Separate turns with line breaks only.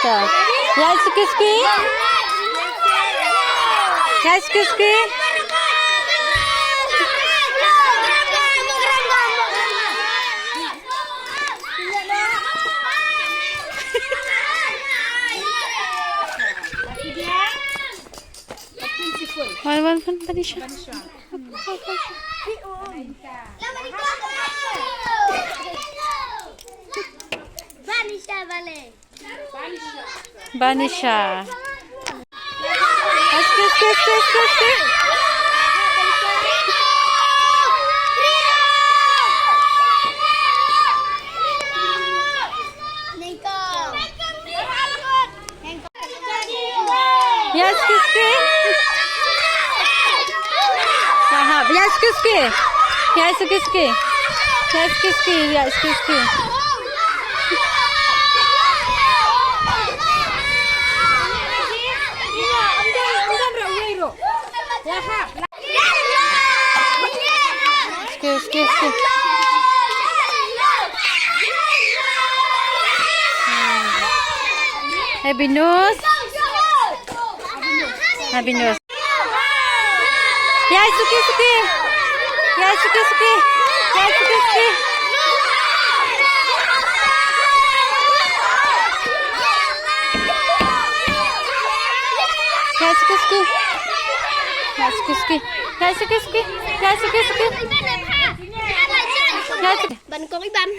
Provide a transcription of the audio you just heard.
Banisha. Yes, Kiski. Yes, Kiski. One, Banisha. Banisha. Kiski. Yes, Kiski. Yes, Kiski. Yes, Kiski. Yes, Kiski. Yes, Kiski. Kiski. Happy news. Happy news. Yes, Kiski. Yes, Kiski. Yes, Kiski. Yes, Kiski. Yes, Kiski. Yes, Kiski. Yes, Kiski. Yes.
Ban con cái ban.